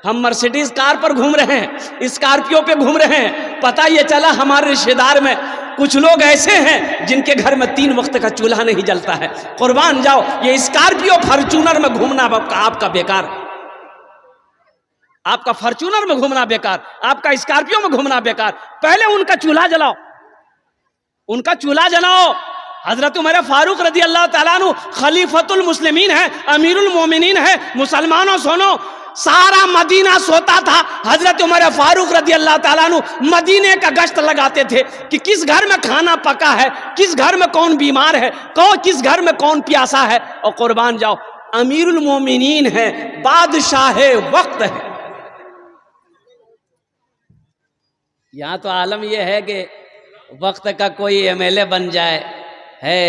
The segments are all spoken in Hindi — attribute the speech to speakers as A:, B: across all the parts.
A: हम मर्सिडीज कार पर घूम रहे हैं, स्कॉर्पियो पे घूम रहे हैं, पता ये चला हमारे रिश्तेदार में कुछ लोग ऐसे हैं जिनके घर में 3 वक्त का चूल्हा नहीं जलता है। कुर्बान जाओ, ये स्कॉर्पियो फॉर्च्यूनर में घूमना आपका बेकार, आपका फॉर्च्यूनर में घूमना बेकार, आपका स्कॉर्पियो में घूमना बेकार। पहले उनका चूल्हा जलाओ, उनका चूल्हा जलाओ। हजरत उमर फारूक रदी अल्लाह ताला अन्हु खलीफतुल मुस्लिमीन है, अमीरुल मोमिनीन है। मुसलमानों सुनो, सारा मदीना सोता था, हजरत उमर फारूक रदी अल्लाह ताला अन्हु मदीने का गश्त लगाते थे कि किस घर में खाना पका है, किस घर में कौन बीमार है, किस घर में कौन प्यासा है। और कुर्बान जाओ, अमीरुल मोमिनीन है, बादशाह वक्त है। यहाँ तो आलम यह है कि वक्त का कोई एमएलए बन जाए, है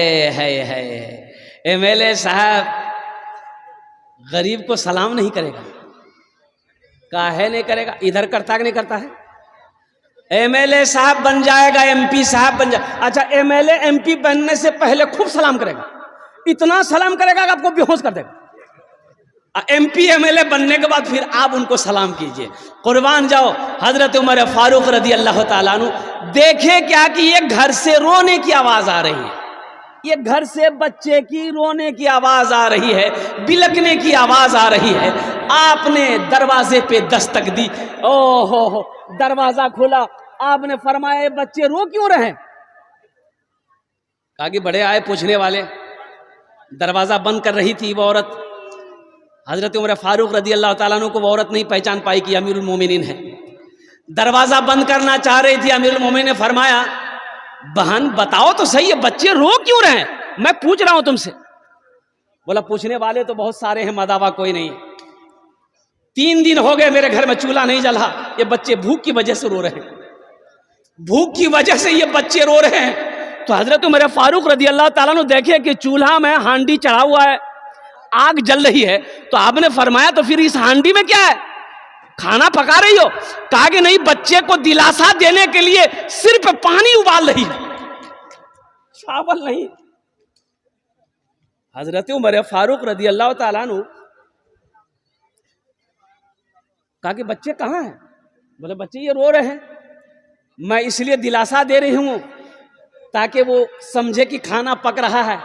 A: एमएलए साहब गरीब को सलाम नहीं करेगा, काहे नहीं करेगा, इधर करता कि नहीं करता है। एमएलए साहब बन जाएगा, एमपी साहब बन जाए, अच्छा एमएलए एमपी बनने से पहले खूब सलाम करेगा, इतना सलाम करेगा कि आपको बेहोश कर देगा। एमपी एमएलए बनने के बाद फिर आप उनको सलाम कीजिए। कुर्बान जाओ, हजरत उमर फारूक रदी अल्लाह ताला अन्हु देखे क्या कि ये घर से रोने की आवाज आ रही है, ये घर से बच्चे की रोने की आवाज आ रही है, बिलकने की आवाज आ रही है। आपने दरवाजे पे दस्तक दी, ओहो दरवाजा खुला, आपने फरमाया बच्चे रो क्यों रहे? कहा कि बड़े आए पूछने वाले। दरवाजा बंद कर रही थी वो औरत, हजरत उमर फारूक रदी अल्लाह ताला अन्हु को वो औरत नहीं पहचान पाई कि अमीरुल मोमिनीन है। दरवाजा बंद करना चाह रही थी, अमीरुल मोमिनीन ने फरमाया बहन बताओ तो सही है, बच्चे रो क्यों रहे? मैं पूछ रहा हूं तुमसे। बोला पूछने वाले तो बहुत सारे हैं, मदावा कोई नहीं। 3 दिन हो गए मेरे घर में चूल्हा नहीं जला, ये बच्चे भूख की वजह से रो रहे हैं, भूख की वजह से ये बच्चे रो रहे हैं। तो हजरत उमर फारूक रदी अल्लाह ताला अन्हु देखे कि चूल्हा में हांडी चढ़ा हुआ है, आग जल रही है, तो आपने फरमाया तो फिर इस हांडी में क्या है, खाना पका रही हो? कहा कि नहीं, बच्चे को दिलासा देने के लिए सिर्फ पानी उबाल रही है, चावल नहीं। हजरत उमर फारूक रदी अल्लाह ताला अन्हु कहा कि बच्चे कहाँ हैं? बोले बच्चे ये रो रहे हैं, मैं इसलिए दिलासा दे रही हूं ताकि वो समझे कि खाना पक रहा है।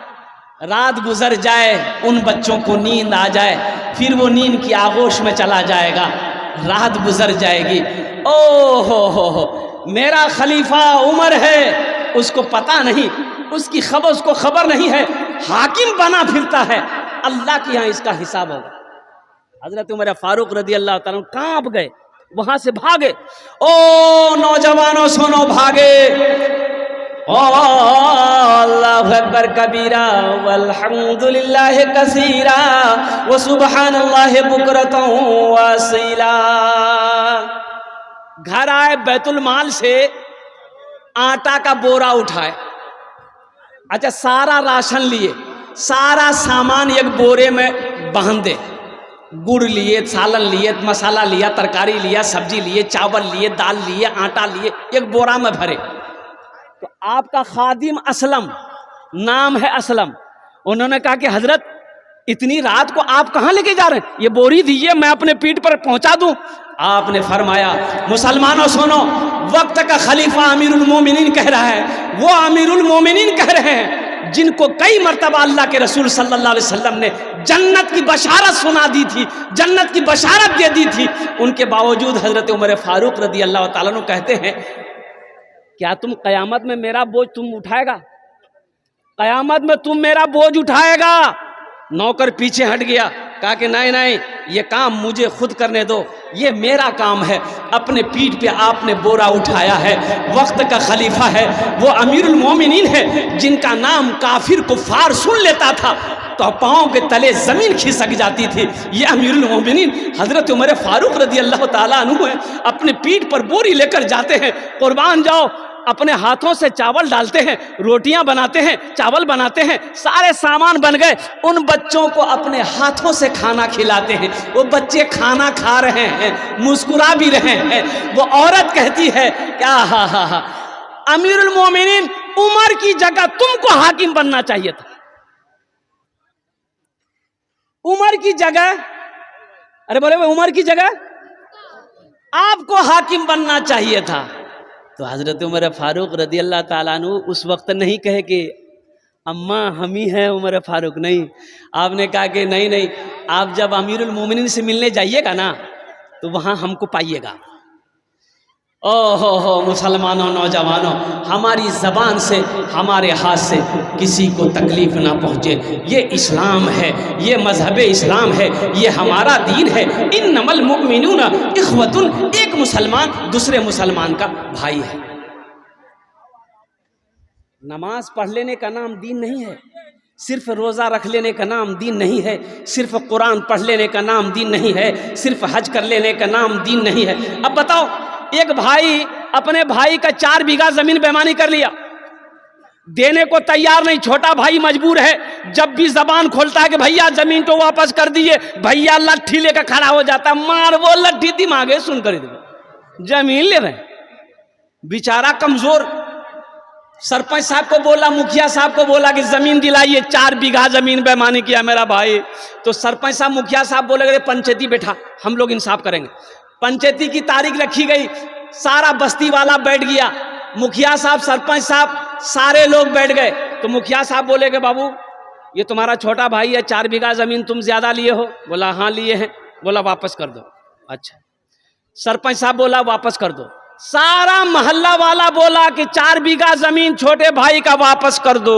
A: रात गुजर जाए, उन बच्चों को नींद आ जाए, फिर वो नींद की आगोश में चला जाएगा, रात गुजर जाएगी। ओ हो, मेरा खलीफा उमर है, उसको पता नहीं, उसकी खबर उसको खबर नहीं है, हाकिम बना फिरता है, अल्लाह के यहाँ इसका हिसाब होगा। हजरत उमर फारूक रदी अल्लाह ताला कांप गए, वहां से भागे। ओ नौजवानों सुनो, भागे। अल्लाहु अकबर कबीरा वल्हम्दुलिल्लाहि कसीरा व सुब्हानल्लाहि बुकरतन व असीला। घर आए, बैतुल माल से आटा का बोरा उठाए, अच्छा सारा राशन लिए, सारा सामान एक बोरे में बांधे, गुड़ लिए, सालन लिए, मसाला लिया, तरकारी लिया, सब्जी लिए, चावल लिए, दाल लिए, आटा लिए, एक बोरा में भरे। तो आपका खादिम असलम, नाम है असलम, उन्होंने कहा कि हजरत इतनी रात को आप कहाँ लेके जा रहे हैं, ये बोरी दीजिए मैं अपने पीठ पर पहुंचा दूं। आपने फरमाया मुसलमानों सुनो, वक्त का खलीफा अमीरुल मोमिनीन कह रहा है, वो अमीरुल मोमिनीन कह रहे हैं जिनको कई मर्तबा अल्लाह के रसूल सल्लल्लाहु अलैहि वसल्लम ने जन्नत की बशारत सुना दी थी, जन्नत की बशारत दे दी थी, उनके बावजूद हजरत उमर फारूक रदी अल्लाह ताला अन्हु कहते हैं क्या तुम कयामत में मेरा बोझ तुम उठाएगा? कयामत में तुम मेरा बोझ उठाएगा? नौकर पीछे हट गया, कहा कि नहीं नहीं, ये काम मुझे खुद करने दो, ये मेरा काम है। अपने पीठ पे आपने बोरा उठाया है, वक्त का खलीफा है, वो अमीरुल मोमिनीन है जिनका नाम काफिर कुफार सुन लेता था तो पाँव के तले जमीन खिसक जाती थी। ये अमीरुल मोमिनीन हजरत उमर फारूक रदी अल्लाह ताला अन्हु है, अपने पीठ पर बोरी लेकर जाते हैं। कुर्बान जाओ, अपने हाथों से चावल डालते हैं, रोटियां बनाते हैं, चावल बनाते हैं, सारे सामान बन गए, उन बच्चों को अपने हाथों से खाना खिलाते हैं। वो बच्चे खाना खा रहे हैं, मुस्कुरा भी रहे हैं। वो औरत कहती है क्या हा अमीरुल मोमिनीन उमर की जगह तुमको हाकिम बनना चाहिए था, उमर की जगह, अरे बोले उमर की जगह आपको हाकिम बनना चाहिए था। तो हजरत उमर फारूक रदी अल्लाह ताला अन्हु उस वक्त नहीं कहे कि अम्मा हम ही हैं उमर फारूक, नहीं, आपने कहा कि नहीं नहीं, आप जब अमीरुल मोमिनीन से मिलने जाइएगा ना तो वहाँ हमको पाइएगा। ओहो मुसलमानों, नौजवानों, हमारी ज़बान से, हमारे हाथ से किसी को तकलीफ ना पहुँचे। ये इस्लाम है, ये मजहब इस्लाम है, ये हमारा दीन है। इन्नमल मुमिनूना इख्वतुन, एक मुसलमान दूसरे मुसलमान का भाई है। नमाज पढ़ लेने का नाम दीन नहीं है, सिर्फ रोज़ा रख लेने का नाम दीन नहीं है, सिर्फ कुरान पढ़ लेने का नाम दीन नहीं है, सिर्फ हज कर लेने का नाम दीन नहीं है। अब बताओ, एक भाई अपने भाई का 4 बीघा जमीन बेईमानी कर लिया, देने को तैयार नहीं, छोटा भाई मजबूर है। जब भी जबान खोलता है कि भैया जमीन तो वापस कर दिए, भैया लट्ठी लेकर खड़ा हो जाता, मार वो लट्ठी दिमागे सुन कर जमीन ले रहे। बेचारा कमजोर, सरपंच साहब को बोला, मुखिया साहब को बोला कि जमीन दिलाइए, 4 बीघा जमीन बेईमानी किया मेरा भाई। तो सरपंच साहब, मुखिया साहब बोले पंचायती बैठा, हम लोग इंसाफ करेंगे। पंचायती की तारीख रखी गई, सारा बस्ती वाला बैठ गया, मुखिया साहब, सरपंच साहब, सारे लोग बैठ गए। तो मुखिया साहब बोले कि बाबू ये तुम्हारा छोटा भाई है, 4 बीघा जमीन तुम ज्यादा लिए हो? बोला हाँ लिए हैं। बोला वापस कर दो। अच्छा। सरपंच साहब बोला वापस कर दो। सारा मोहल्ला वाला बोला कि 4 बीघा जमीन छोटे भाई का वापस कर दो।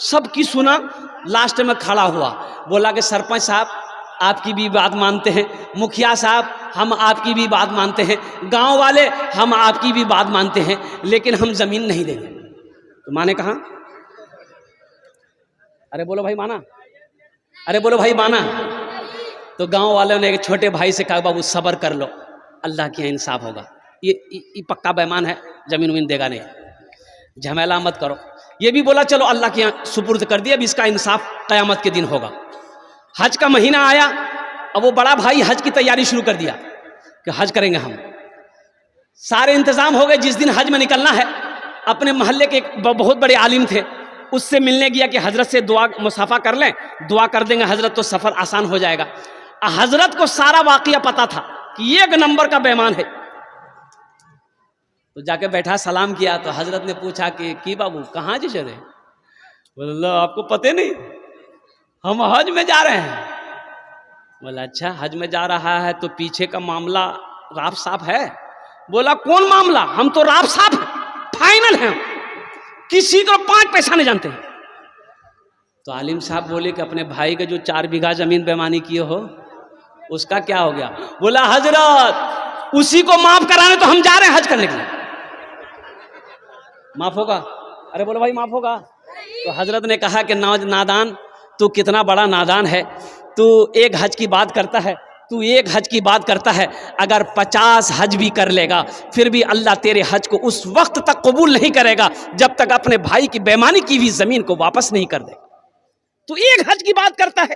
A: सबकी सुना, लास्ट में खड़ा हुआ, बोला कि सरपंच साहब आपकी भी बात मानते हैं, मुखिया साहब हम आपकी भी बात मानते हैं, गांव वाले हम आपकी भी बात मानते हैं, लेकिन हम जमीन नहीं देंगे। तो माने कहा, अरे बोलो भाई माना, अरे बोलो भाई माना। तो गांव वालों ने एक छोटे भाई से कहा बाबू सब्र कर लो, अल्लाह के यहाँ इंसाफ होगा, ये पक्का बेईमान है, जमीन वमीन देगा नहीं, झमेला मत करो। ये भी बोला चलो अल्लाह के यहाँ सुपुर्द कर दिया, अब इसका इंसाफ क़यामत के दिन होगा। हज का महीना आया, अब वो बड़ा भाई हज की तैयारी शुरू कर दिया कि हज करेंगे हम। सारे इंतजाम हो गए। जिस दिन हज में निकलना है, अपने मोहल्ले के एक बहुत बड़े आलिम थे, उससे मिलने गया कि हजरत से दुआ मुसाफा कर लें, दुआ कर देंगे हजरत तो सफ़र आसान हो जाएगा। हजरत को सारा वाक़या पता था कि एक नंबर का बेईमान है। तो जाके बैठा, सलाम किया। तो हजरत ने पूछा कि बाबू कहाँ जी चले? बोला आपको पता नहीं, हम हज में जा रहे हैं। बोला अच्छा हज में जा रहा है तो पीछे का मामला राफ साफ है? बोला कौन मामला, हम तो राफ साफ है, फाइनल है, किसी को 5 पैसा नहीं जानते हैं। तो आलिम साहब बोले कि अपने भाई का जो 4 बीघा जमीन बेईमानी किए हो उसका क्या हो गया? बोला हजरत उसी को माफ कराने तो हम जा रहे हैं हज करने के लिए। माफ होगा? अरे बोलो भाई माफ होगा? तो हजरत ने कहा कि नादान, तू कितना बड़ा नादान है, तू एक हज की बात करता है, तू एक हज की बात करता है, अगर 50 हज भी कर लेगा फिर भी अल्लाह तेरे हज को उस वक्त तक कबूल नहीं करेगा जब तक अपने भाई की बेईमानी की हुई जमीन को वापस नहीं कर दे। तू एक हज की बात करता है,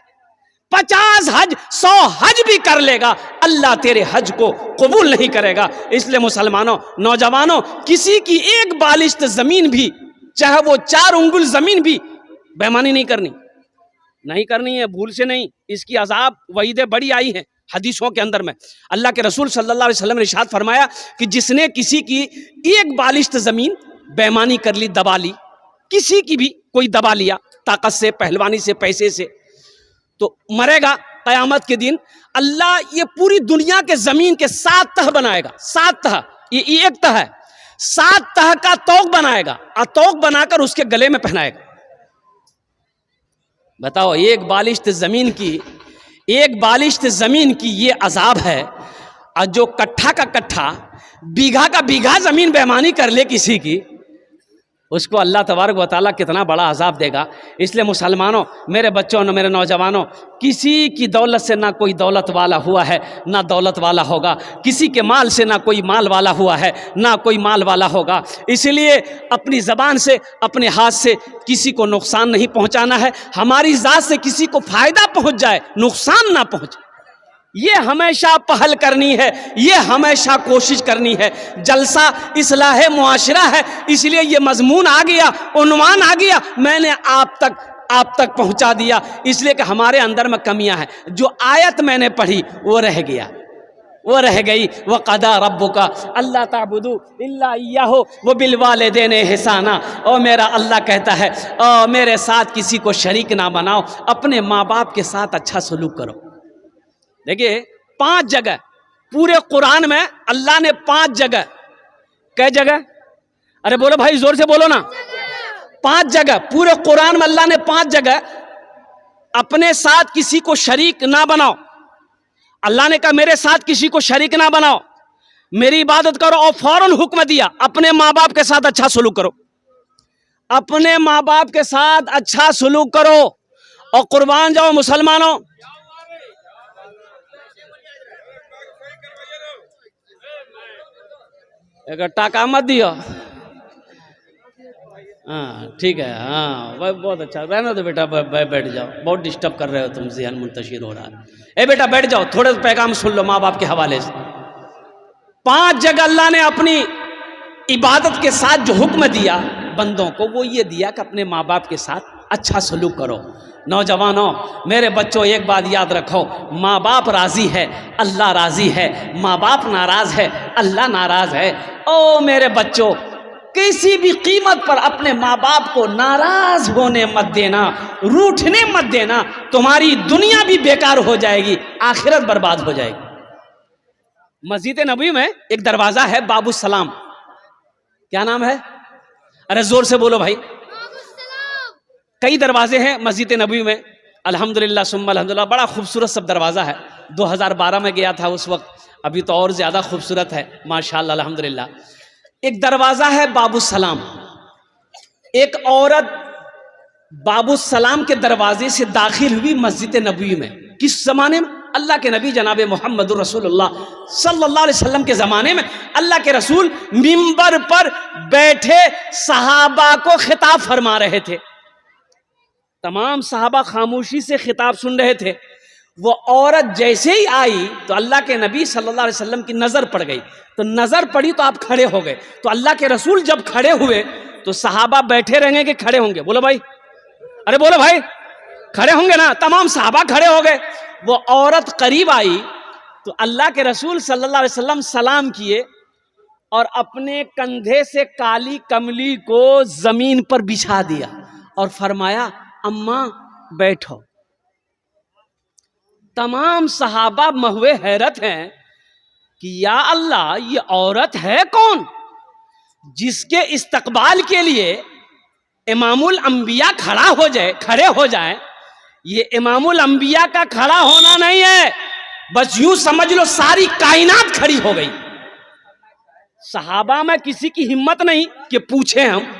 A: 50 हज 100 हज भी कर लेगा, अल्लाह तेरे हज को कबूल नहीं करेगा। इसलिए मुसलमानों, नौजवानों, किसी की एक बालिश्त जमीन भी, चाहे वो 4 उंगुल जमीन भी, बेईमानी नहीं करनी है, भूल से नहीं। इसकी अजाब वईदें बड़ी आई हैं हदीसों के अंदर में। अल्लाह के रसूल सल्लल्लाहु अलैहि वसल्लम ने इरशाद फरमाया कि जिसने किसी की एक बालिश्त जमीन बेईमानी कर ली, दबा ली, किसी की भी कोई दबा लिया ताकत से, पहलवानी से, पैसे से, तो मरेगा क़यामत के दिन। अल्लाह ये पूरी दुनिया के जमीन के 7 तह बनाएगा, 7 तह, ये एक तह है, 7 तह का तौक बनाएगा और तौक बनाकर उसके गले में पहनाएगा। बताओ, एक बालिश्त जमीन की ये अजाब है। और जो कट्ठा का कट्ठा, बीघा का बीघा जमीन बेईमानी कर ले किसी की, उसको अल्लाह तबारक व तआला कितना बड़ा अजाब देगा। इसलिए मुसलमानों, मेरे बच्चों, न मेरे नौजवानों, किसी की दौलत से ना कोई दौलत वाला हुआ है, ना दौलत वाला होगा। किसी के माल से ना कोई माल वाला हुआ है, ना कोई माल वाला होगा। इसलिए अपनी ज़बान से, अपने हाथ से किसी को नुकसान नहीं पहुंचाना है। हमारी ज़ात से किसी को फ़ायदा पहुंच जाए, नुकसान ना पहुंचे, ये हमेशा पहल करनी है, ये हमेशा कोशिश करनी है। जलसा इस्लाह मुआशरा है, इसलिए ये मजमून आ गया, उन्वान आ गया, मैंने आप तक पहुंचा दिया। इसलिए कि हमारे अंदर में कमियां हैं। जो आयत मैंने पढ़ी वो रह गया, वो रह गई। व क़दा रब्बुका अल्ला ताबुदू इल्ला इय्याहु व बिल वालिदैनि इहसाना। और मेरा अल्लाह कहता है मेरे साथ किसी को शरीक ना बनाओ, अपने माँ बाप के साथ अच्छा सलूक करो। देखिए 5 जगह पूरे कुरान में अल्लाह ने 5 जगह, कै जगह, अरे बोलो भाई जोर से बोलो ना, 5 जगह पूरे कुरान में अल्लाह ने 5 जगह अपने साथ किसी को शरीक ना बनाओ। अल्लाह ने कहा मेरे साथ किसी को शरीक ना बनाओ, मेरी इबादत करो, और फौरन हुक्म दिया अपने माँ बाप के साथ अच्छा सलूक करो, अपने माँ बाप के साथ अच्छा सलूक करो। और कुर्बान जाओ मुसलमानों, एक टाका मत दियो। हाँ ठीक है, हाँ बहुत अच्छा, रहना तो बेटा, बैठ जाओ, बहुत डिस्टर्ब कर रहे हो तुम, ज़हन मुंतशिर हो रहा है। ए बेटा बैठ जाओ, थोड़े पैगाम सुन लो माँ बाप के हवाले से। 5 जगह अल्लाह ने अपनी इबादत के साथ जो हुक्म दिया बंदों को, वो ये दिया कि अपने माँ बाप के साथ अच्छा सलूक करो। नौजवानों, मेरे बच्चों, एक बात याद रखो, माँ बाप राजी है, अल्लाह राजी है। माँ बाप नाराज है, अल्लाह नाराज है। ओ मेरे बच्चों, किसी भी कीमत पर अपने माँ बाप को नाराज होने मत देना, रूठने मत देना। तुम्हारी दुनिया भी बेकार हो जाएगी, आखिरत बर्बाद हो जाएगी। मस्जिद नबी में एक दरवाजा है बाबू सलाम, क्या नाम है? अरे जोर से बोलो भाई। कई दरवाजे हैं मस्जिद नबी में, अल्हम्दुलिल्लाह सुम्मा अल्हम्दुलिल्लाह, बड़ा खूबसूरत सब दरवाज़ा है। 2012 में गया था उस वक्त, अभी तो और ज़्यादा खूबसूरत है माशाअल्लाह अल्हम्दुलिल्लाह। एक दरवाज़ा है बाबू सलाम। एक औरत बाबू सलाम के दरवाजे से दाखिल हुई मस्जिद नबी में। किस ज़माने में? अल्लाह के नबी जनाब मोहम्मद रसूलुल्लाह सल्लल्लाहु अलैहि वसल्लम के ज़माने में। अल्लाह के रसूल मिंबर पर बैठे सहाबा को खिताब फरमा रहे थे। तमाम सहाबा खामोशी से खिताब सुन रहे थे। वो औरत जैसे ही आई तो अल्लाह के नबी सल्लल्लाहु अलैहि वसल्लम की नज़र पड़ गई। तो नज़र पड़ी तो आप खड़े हो गए। तो अल्लाह के रसूल जब खड़े हुए तो सहाबा बैठे रहेंगे कि खड़े होंगे? बोलो भाई, अरे बोलो भाई, खड़े होंगे ना? तमाम सहाबा खड़े हो गए। वो औरत करीब आई तो अल्लाह के रसूल सल्लल्लाहु अलैहि वसल्लम सलाम किए और अपने कंधे से काली कमली को जमीन पर बिछा दिया और फरमाया, अम्मा बैठो। तमाम सहाबा महुए हैरत हैं कि या अल्लाह, ये औरत है कौन जिसके इस्तकबाल के लिए इमामुल अंबिया खड़े हो जाए। ये इमामुल अंबिया का खड़ा होना नहीं है, बस यूं समझ लो सारी कायनात खड़ी हो गई। सहाबा में किसी की हिम्मत नहीं कि पूछे हम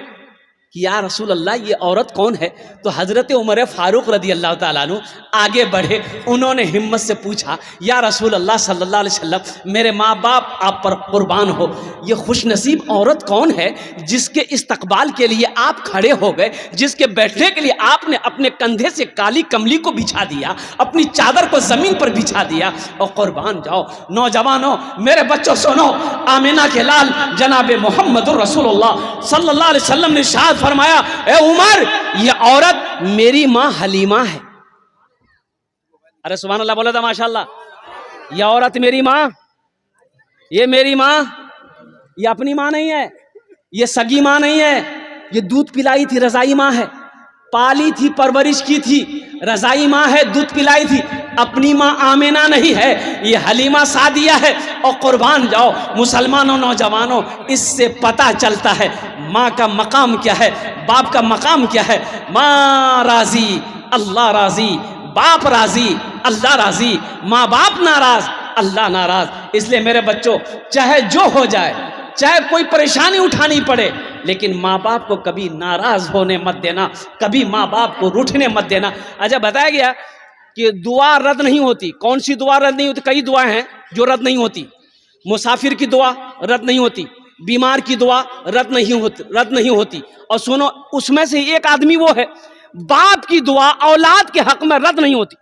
A: कि या रसूल अल्लाह, ये औरत कौन है? तो हज़रत उमर फारूक रदी अल्लाह ताला अन्हु आगे बढ़े, उन्होंने हिम्मत से पूछा, या रसूल अल्लाह सल्लल्लाहु अलैहि वसल्लम, मेरे माँ बाप आप पर कुर्बान हो, ये खुशनसीब औरत कौन है जिसके इस्तकबाल के लिए आप खड़े हो गए, जिसके बैठने के लिए आपने अपने कंधे से काली कमली को बिछा दिया, अपनी चादर को ज़मीन पर बिछा दिया? और कुर्बान जाओ नौजवानों, मेरे बच्चों सुनो, आमिना के लाल जनाब मोहम्मद रसूलुल्लाह सल्लल्लाहु अलैहि वसल्लम ने इरशाद फरमाया, ए उमर, ये औरत मेरी माँ हलीमा है। अरे सुभान अल्लाह बोला था माशाअल्लाह। ये औरत मेरी माँ, ये मेरी माँ, ये अपनी माँ नहीं है, ये सगी माँ नहीं है, ये दूध पिलाई थी रजाई माँ है, पाली थी, परवरिश की थी, रजाई माँ है, दूध पिलाई थी। अपनी माँ आमिना नहीं है, ये हलीमा सादिया है। और कुर्बान जाओ मुसलमानों, नौजवानों, इससे पता चलता है माँ का मकाम क्या है, बाप का मकाम क्या है। माँ राजी, अल्लाह राजी, बाप राजी, अल्लाह राजी, माँ बाप नाराज, अल्लाह नाराज। इसलिए मेरे बच्चों, चाहे जो हो जाए, चाहे कोई परेशानी उठानी पड़े, लेकिन माँ बाप को कभी नाराज होने मत देना, कभी माँ बाप को रूठने मत देना। अच्छा, बताया गया कि दुआ रद्द नहीं होती। कौन सी दुआ रद्द नहीं होती? कई दुआएं हैं जो रद्द नहीं होती। मुसाफिर की दुआ रद्द नहीं होती, बीमार की दुआ रद्द नहीं होती। और सुनो, उसमें से एक आदमी वो है, बाप की दुआ औलाद के हक में रद्द नहीं होती।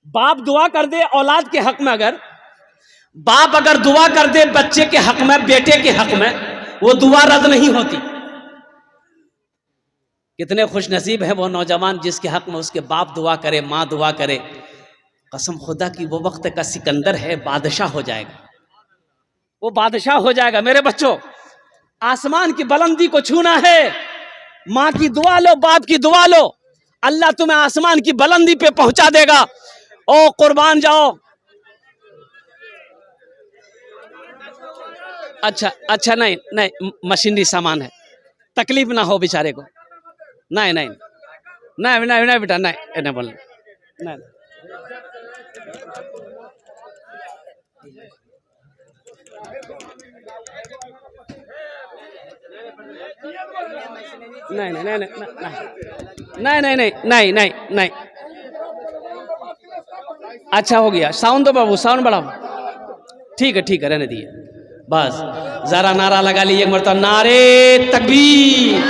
A: बाप दुआ कर दे औलाद के हक में, अगर बाप अगर दुआ कर दे बच्चे के हक में, बेटे के हक में, वो दुआ रद्द नहीं होती। कितने खुश नसीब है वो नौजवान जिसके हक में उसके बाप दुआ करे, माँ दुआ करे। कसम खुदा की वो वक्त का सिकंदर है, बादशाह हो जाएगा, वो बादशाह हो जाएगा। मेरे बच्चों, आसमान की बुलंदी को छूना है, माँ की दुआ लो, बाप की दुआ लो, अल्लाह तुम्हें आसमान की बुलंदी पे पहुंचा देगा। ओ कुर्बान जाओ। अच्छा अच्छा, नहीं नहीं, मशीनरी सामान है, तकलीफ ना हो बेचारे को। नहीं नहीं नहीं नहीं नहीं बेटा, नहीं नहीं बोल, नहीं नहीं नहीं नहीं नहीं नहीं नहीं नहीं नहीं नहीं। अच्छा हो गया, साउंड दो बाबू, साउंड बढ़ाओ। ठीक है रहने दिए, बस जरा नारा लगा लीजिए एक मरतबा, नारे तकबीर,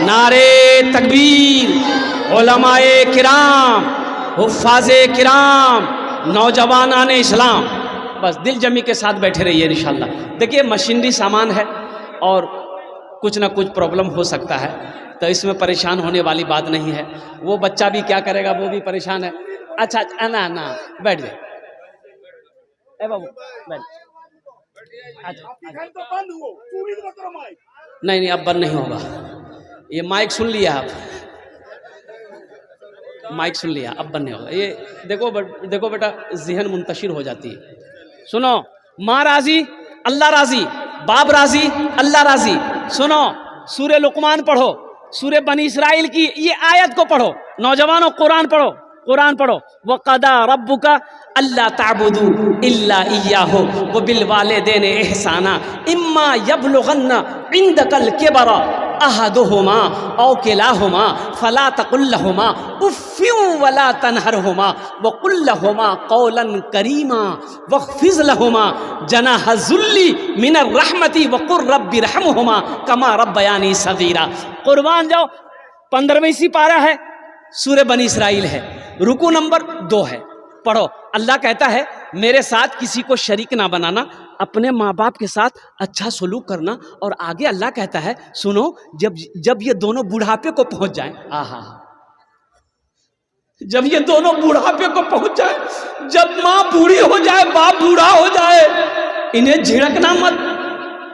A: नारे तकबीर। उलमाए किराम, हुफ्फाज़े किराम, नौजवानान इस्लाम, बस दिल जमी के साथ बैठे रहिए इंशाल्लाह। देखिए मशीनरी सामान है और कुछ ना कुछ प्रॉब्लम हो सकता है, तो इसमें परेशान होने वाली बात नहीं है। वो बच्चा भी क्या करेगा, वो भी परेशान है। अच्छा ना ना, बैठ जाए, ए बाबू बैठ। नहीं नहीं, अब बंद नहीं होगा ये, माइक सुन लिया आप, माइक सुन लिया, अब बंद नहीं होगा ये। देखो बेटा, ज़हन मुंतशिर हो जाती है। सुनो, माँ राजी अल्लाह राजी, बाप राजी अल्लाह राजी। सुनो, सूरह लुकमान पढ़ो, सूरह बनी इसराइल की ये आयत को पढ़ो, नौजवानों कुरान पढ़ो, कुरान पढ़ो। वक़दा रब्बुका अल्ला ताबुदू इल्ला इय्याहु व बिल वालिदैन इहसाना इम्मा यबलुगन्ना इंदकल किबरा अहदुहुमा औ किलाहुमा फला तकुल लहुमा उफ़्फिन वला तनहरहुमा व कुल लहुमा कौलन करीमा वख़्फ़िज़ लहुमा जनाह ज़ुल्ली मिनर रहमति व कुर रब्बि रहमहुमा कमा रब्बयानी सगीरा। कुर्बान जाओ, 15वीं सिपारा है, सूरह बनी इसराइल है, रुकू नंबर 2 है, पढ़ो। अल्लाह कहता है मेरे साथ किसी को शरीक ना बनाना, अपने माँ बाप के साथ अच्छा सलूक करना। और आगे अल्लाह कहता है सुनो, जब ये दोनों बुढ़ापे को पहुंच जाए, आहा, जब ये दोनों बुढ़ापे को पहुंच जाए, जब माँ बूढ़ी हो जाए, बाप बूढ़ा हो जाए, इन्हें झिड़कना मत,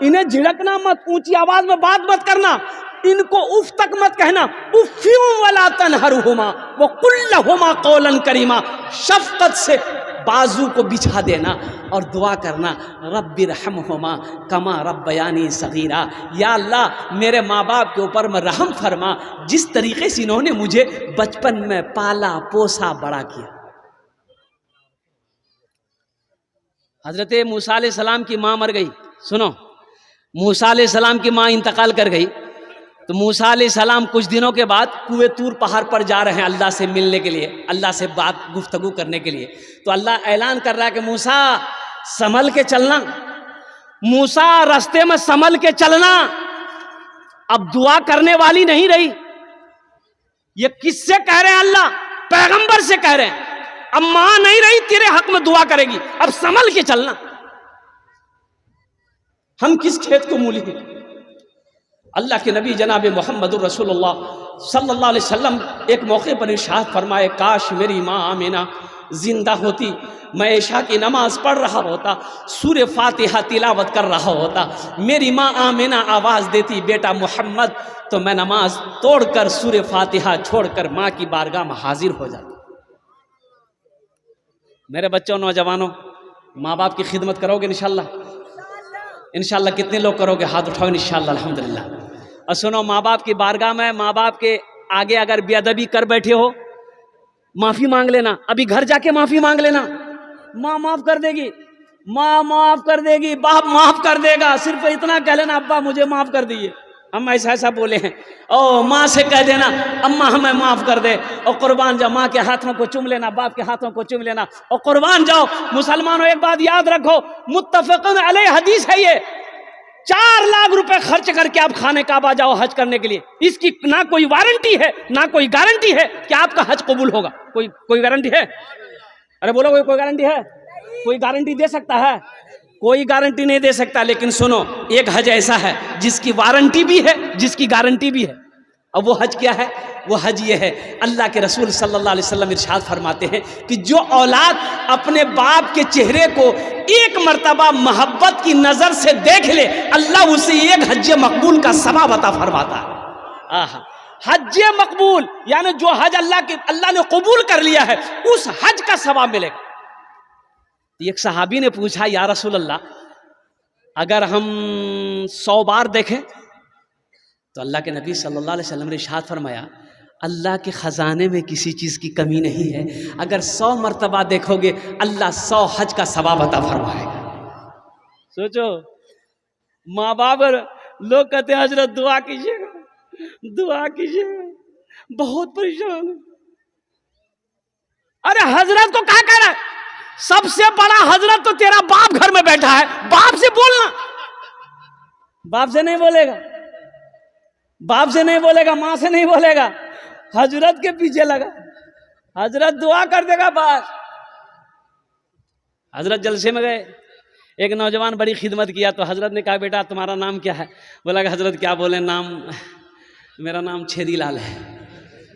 A: इन्हें झिड़कना मत, ऊंची आवाज में बात मत करना, इनको उफ तक मत कहना। उफ़्फ़िन वला तनहरुहुमा व कुल लहुमा कौलन करीमा, शफकत से बाजू को बिछा देना और दुआ करना, रब्बि रहमहुमा कमा रब्बयानी सगीरा। या अल्लाह मेरे माँ बाप के ऊपर में रहम फरमा, जिस तरीके से इन्होंने मुझे बचपन में पाला पोसा बड़ा किया। हजरत मूसा अलैहिस्सलाम की माँ मर गई। सुनो, मूसा अलैहिस्सलाम की माँ इंतकाल कर गई, तो मूसा अलैहिस्सलाम कुछ दिनों के बाद कुएं तूर पहाड़ पर जा रहे हैं अल्लाह से मिलने के लिए, अल्लाह से बात गुफ्तगू करने के लिए। तो अल्लाह ऐलान कर रहा है कि मूसा संभल के चलना, मूसा रास्ते में संभल के चलना। अब दुआ करने वाली नहीं रही, ये किससे कह रहे हैं? अल्लाह पैगंबर से कह रहे हैं। अब मां नहीं रही तेरे हक में दुआ करेगी, अब संभल के चलना। हम किस खेत को मूली हैं? अल्लाह के नबी जनाब मोहम्मद रसूलुल्लाह सल्लल्लाहु अलैहि वसल्लम एक मौके पर इरशाद फरमाए, काश मेरी माँ आमिना जिंदा होती, मैं इशा की नमाज पढ़ रहा होता, सूरह फातिहा तिलावत कर रहा होता, मेरी माँ आमिना आवाज़ देती बेटा मोहम्मद, तो मैं नमाज तोड़कर सूरह फातिहा छोड़कर माँ की बारगाह में हाजिर हो जाता। मेरे बच्चों, नौजवानों, माँ बाप की खिदमत करोगे इंशाल्लाह? इंशाल्लाह कितने लोग करोगे? हाथ उठाओ इंशाल्लाह, अल्हम्दुलिल्लाह। और सुनो, माँ बाप की बारगाह में, माँ बाप के आगे अगर बेअदबी कर बैठे हो, माफ़ी मांग लेना, अभी घर जाके माफ़ी मांग लेना, माँ माफ़ कर देगी, माँ माफ़ कर देगी, बाप माफ़ कर देगा। सिर्फ इतना कह लेना, अब्बा मुझे माफ़ कर दीजिए, हम ऐसा ऐसा बोले हैं। ओ माँ से कह देना, अम्मा हमें माफ़ कर दे। और कुर्बान जाओ, माँ के हाथों को चूम लेना, बाप के हाथों को चूम लेना। और कुर्बान जाओ मुसलमानों, एक बात याद रखो, मुत्तफ़क़ुन अलैह हदीस है ये, 4 लाख रुपए खर्च करके आप खाने काबा जाओ हज करने के लिए, इसकी ना कोई वारंटी है ना कोई गारंटी है कि आपका हज कबूल होगा। कोई गारंटी है? अरे बोलो, कोई गारंटी है? कोई गारंटी दे सकता है? कोई गारंटी नहीं दे सकता। लेकिन सुनो, एक हज ऐसा है जिसकी वारंटी भी है, जिसकी गारंटी भी है। अब वो हज क्या है? वो हज ये है, अल्लाह के रसूल सल्लल्लाहु अलैहि वसल्लम इरशाद फरमाते हैं कि जो औलाद अपने बाप के चेहरे को एक मर्तबा मोहब्बत की नज़र से देख ले, अल्लाह उसे एक हज मकबूल का सवाब अता फरमाता है। आहा, हज मकबूल यानी जो हज अल्लाह ने कबूल कर लिया है, उस हज का सवाब मिलेगा। एक सहाबी ने पूछा, या रसूल अल्लाह, अगर हम 100 बार देखें? तो अल्लाह के नबी सल्लल्लाहु अलैहि वसल्लम ने इरशाद फरमाया, अल्लाह के ख़जाने में किसी चीज़ की कमी नहीं है, अगर 100 मरतबा देखोगे अल्लाह 100 हज का सवाब अता फरमाएगा। सोचो, माँ बाप लोग कहते हैं हजरत दुआ कीजिएगा, दुआ कीजिएगा, बहुत परेशान है। अरे हजरत को क्या कह रहा है? सबसे बड़ा हजरत तो तेरा बाप घर में बैठा है, बाप से बोलना। बाप से नहीं बोलेगा, बाप से नहीं बोलेगा, माँ से नहीं बोलेगा, हजरत के पीछे लगा, हजरत दुआ कर देगा बस। हजरत जलसे में गए, एक नौजवान बड़ी खिदमत किया, तो हजरत ने कहा, बेटा तुम्हारा नाम क्या है? बोला कि हजरत क्या बोले, नाम मेरा नाम छेदी लाल है।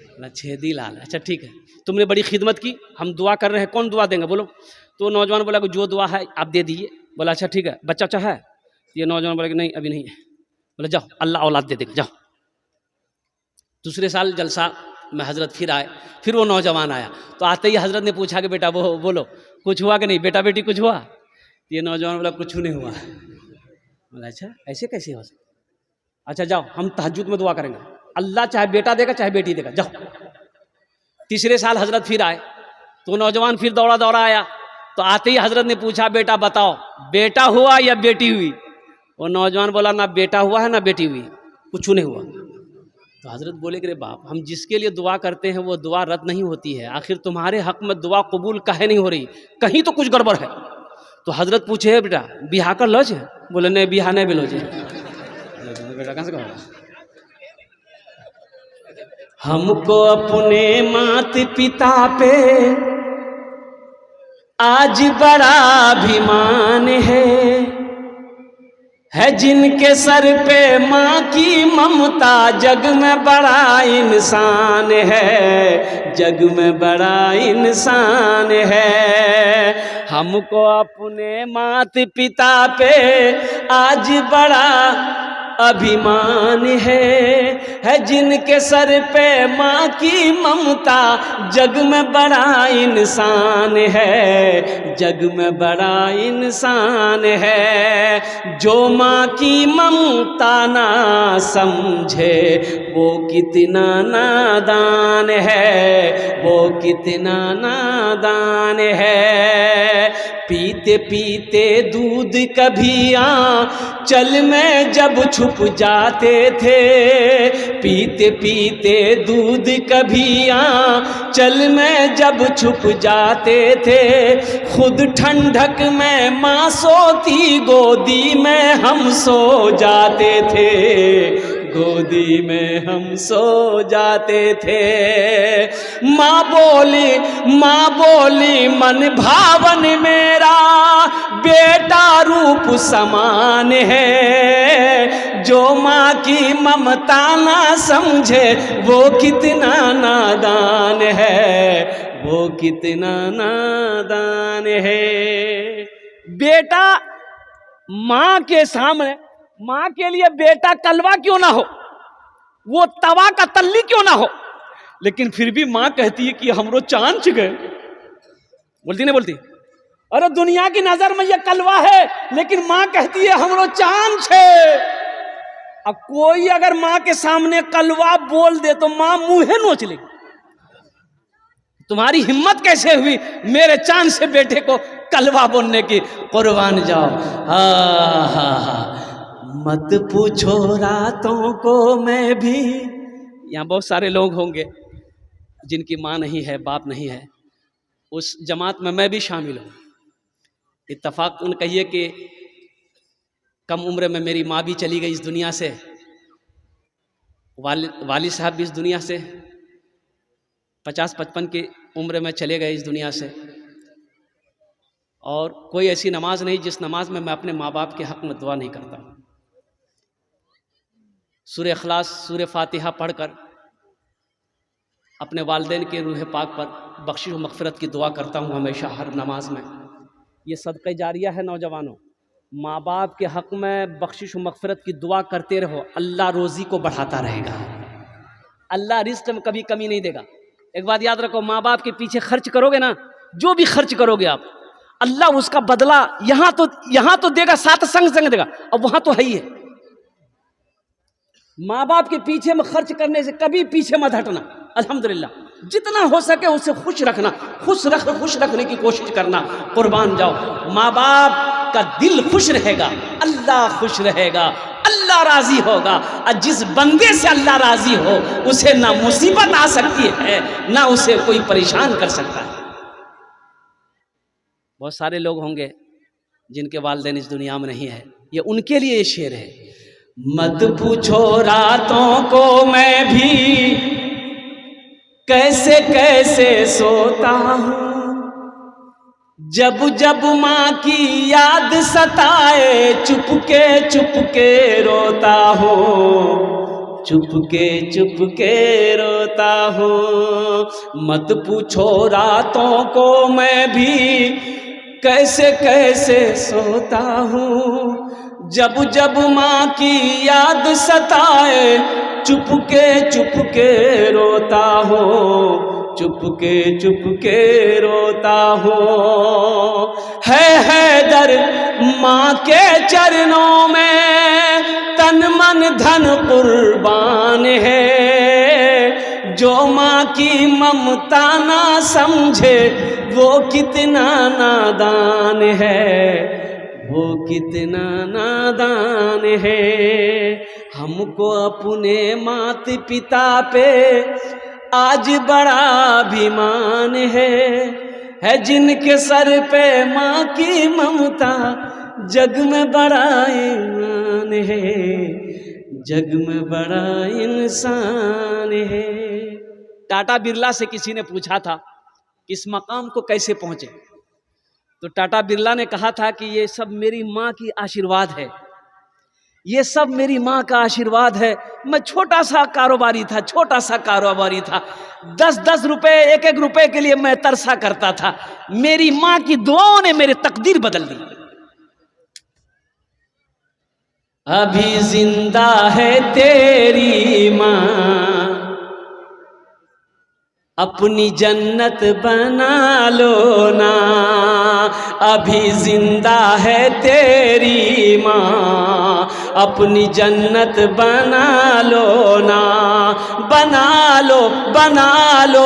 A: बोला छेदी लाल, अच्छा ठीक है, तुमने बड़ी खिदमत की, हम दुआ कर रहे हैं, कौन दुआ देंगे बोलो? तो नौजवान बोला कि जो दुआ है आप दे दीजिए। बोला अच्छा ठीक है, बच्चा अच्छा है? ये नौजवान बोला कि नहीं अभी नहीं है। बोला जाओ, अल्लाह औलाद दे देगा, जाओ। दूसरे साल जलसा में हजरत फिर आए, फिर वो नौजवान आया, तो आते ही हजरत ने पूछा कि बेटा वो बोलो कुछ हुआ कि नहीं, बेटा बेटी कुछ हुआ? ये नौजवान बोला कुछ नहीं हुआ। बोला अच्छा ऐसे कैसे हो सकता? अच्छा जाओ, हम तहज्जुद में दुआ करेंगे, अल्लाह चाहे बेटा देगा चाहे बेटी देगा, जाओ। तीसरे साल हजरत फिर आए, तो नौजवान फिर दौड़ा दौड़ा आया, तो आते ही हजरत ने पूछा, बेटा बताओ बेटा हुआ या बेटी हुई? वो नौजवान बोला ना बेटा हुआ है ना बेटी हुई, कुछ नहीं हुआ। तो हजरत बोले कि रे बाप, हम जिसके लिए दुआ करते हैं वो दुआ रद्द नहीं होती है, आखिर तुम्हारे हक में दुआ कबूल काहे नहीं हो रही? कहीं तो कुछ गड़बड़ है। तो हजरत पूछे, है बेटा बिहा कर लो? बोले नहीं बिहा नहीं बिलो जे। बेटा कहाँ से कहोगा? हमको अपने मात पिता पे आज बड़ा अभिमान है जिनके सर पे माँ की ममता, जग में बड़ा इंसान है, जग में बड़ा इंसान है। हमको अपने मात पिता पे आज बड़ा अभिमान है जिनके सर पे माँ की ममता, जग में बड़ा इंसान है, जग में बड़ा इंसान है। जो माँ की ममता ना समझे वो कितना नादान है, वो कितना नादान है। पीते पीते दूध कभी आंचल में जब छुप जाते थे, पीते पीते दूध कभी आंचल में जब छुप जाते थे, खुद ठंडक में माँ सोती गोदी में हम सो जाते थे, गोदी में हम सो जाते थे। माँ बोली मन भावन मेरा बेटा रूप समान है, जो माँ की ममता ना समझे वो कितना नादान है, वो कितना नादान है। बेटा माँ के सामने, माँ के लिए बेटा कलवा क्यों ना हो, वो तवा का तल्ली क्यों ना हो, लेकिन फिर भी माँ कहती है कि हमरो चांद गए। बोलती नहीं बोलती? अरे दुनिया की नजर में ये कलवा है, लेकिन माँ कहती है हमरो चांद छे। अब कोई अगर माँ के सामने कलवा बोल दे तो माँ मुंहे नोच लेगी। तुम्हारी हिम्मत कैसे हुई मेरे चांद से बेटे को कलवा बोलने की? कुर्बान जाओ। मत पूछो रातों को मैं भी। यहाँ बहुत सारे लोग होंगे जिनकी माँ नहीं है, बाप नहीं है, उस जमात में मैं भी शामिल हूँ। इत्तफाकन कहिए कि कम उम्र में मेरी माँ भी चली गई इस दुनिया से, वालिद साहब भी इस दुनिया से 50-55 की उम्र में चले गए इस दुनिया से। और कोई ऐसी नमाज नहीं जिस नमाज में मैं अपने माँ बाप के हक़ में दुआ नहीं करता। सूरह इखलास, सूरह फातिहा पढ़कर अपने वालिदैन के रूह पाक पर बख्शिश व मग़फ़िरत की दुआ करता हूँ हमेशा हर नमाज में। ये सदक़े जारिया है नौजवानों, माँ बाप के हक़ में बख्शिश व मग़फ़िरत की दुआ करते रहो, अल्लाह रोज़ी को बढ़ाता रहेगा, अल्लाह रिज़्क़ में कभी कमी नहीं देगा। एक बात याद रखो, माँ बाप के पीछे खर्च करोगे ना, जो भी खर्च करोगे आप, अल्लाह उसका बदला यहाँ तो देगा, साथ संग संग देगा, अब वहाँ तो है ही है। माँ बाप के पीछे में खर्च करने से कभी पीछे मत हटना। अल्हम्दुलिल्लाह, जितना हो सके उससे खुश रखना, खुश रखने की कोशिश करना, कुर्बान जाओ। माँ बाप का दिल खुश रहेगा, अल्लाह खुश रहेगा, अल्लाह राजी होगा। और जिस बंदे से अल्लाह राजी हो उसे ना मुसीबत आ सकती है, ना उसे कोई परेशान कर सकता है। बहुत सारे लोग होंगे जिनके वालिदैन इस दुनिया में नहीं है, ये उनके लिए ये शेर है। मत पूछो रातों को मैं भी कैसे कैसे सोता हूँ, जब जब माँ की याद सताए चुपके रोता हूँ, चुपके रोता हूँ। मत पूछो रातों को मैं भी कैसे कैसे सोता हूँ, जब जब माँ की याद सताए चुपके रोता हूँ, चुपके रोता हूँ। है दर माँ के चरणों में तन मन धन कुर्बान है, जो माँ की ममता ना समझे वो कितना नादान है, वो कितना नादान है। हमको अपने माता पिता पे आज बड़ा अभिमान है जिनके सर पे माँ की ममता जग में बड़ा ईमान है, जग में बड़ा इंसान है। टाटा बिरला से किसी ने पूछा था इस मकाम को कैसे पहुंचे, तो टाटा बिरला ने कहा था कि ये सब मेरी माँ की आशीर्वाद है, ये सब मेरी माँ का आशीर्वाद है। मैं छोटा सा कारोबारी था, 10-10 रुपए 1-1 रुपए के लिए मैं तरसा करता था, मेरी माँ की दुआओं ने मेरी तकदीर बदल दी। अभी जिंदा है तेरी माँ, अपनी जन्नत बना लो ना, अभी जिंदा है तेरी माँ, अपनी जन्नत बना लो ना, बना लो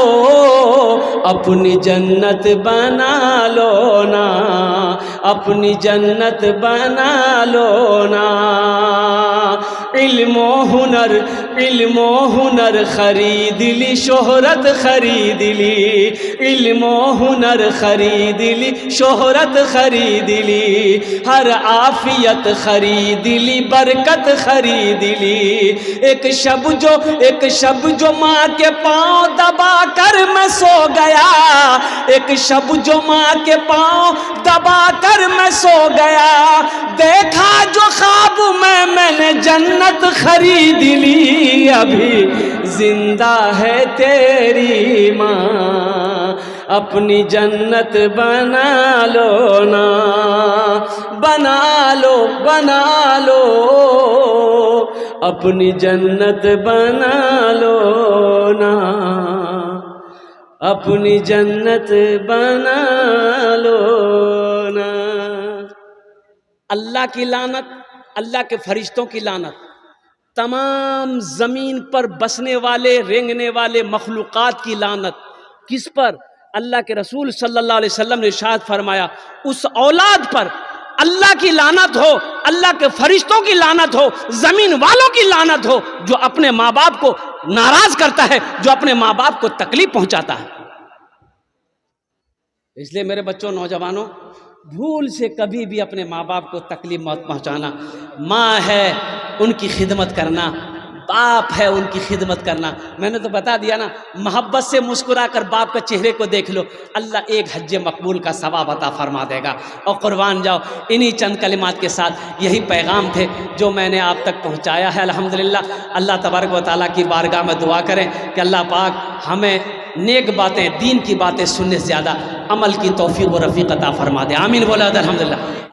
A: अपनी जन्नत बना लो ना, अपनी जन्नत बना लो ना। इल्मो हुनर खरीद ली, शोहरत खरीद ली, इल्मो हुनर खरीद ली, शोहरत खरीद ली, हर आफियत खरीद ली, बरकत खरीद ली। एक शब जो माँ के पाँव दबा कर मैं सो गया, एक शब जो माँ के पाँव दबा कर मैं सो गया, देखा जो ख्वाब में मैंने जन्नत खरीद ली। अभी जिंदा है तेरी माँ, अपनी जन्नत बना लो ना, बना लो अपनी जन्नत बना लो ना, अपनी जन्नत बना लो ना। अल्लाह की लानत, अल्लाह के फरिश्तों की लानत, तमाम ज़मीन पर बसने वाले रेंगने वाले मखलूक़ात की लानत किस पर? अल्लाह के रसूल सल्लल्लाहु अलैहि वसल्लम ने इरशाद फरमाया, उस औलाद पर अल्लाह की लानत हो, अल्लाह के फरिश्तों की लानत हो, ज़मीन वालों की लानत हो, जो अपने माँ बाप को नाराज़ करता है, जो अपने माँ बाप को तकलीफ पहुँचाता है। इसलिए मेरे बच्चों, नौजवानों, भूल से कभी भी अपने माँ बाप को तकलीफ मत पहुँचाना। माँ है, उनकी खिदमत करना, बाप है उनकी खिदमत करना। मैंने तो बता दिया ना, मोहब्बत से मुस्कुरा कर बाप के चेहरे को देख लो, अल्लाह एक हज मकबूल का सवाब अता फरमा देगा। और कुर्बान जाओ, इन्हीं चंद कलिमात के साथ यही पैगाम थे जो मैंने आप तक पहुँचाया है। अल्हम्दुलिल्लाह अल्लाह तबारक व तआला की बारगाह में दुआ करें कि अल्लाह पाक हमें नेक बातें, दीन की बातें सुनने से ज़्यादा अमल की तौफीक व रफ़ीक अता फरमा दे। आमीन बोला अल्हम्दुलिल्लाह।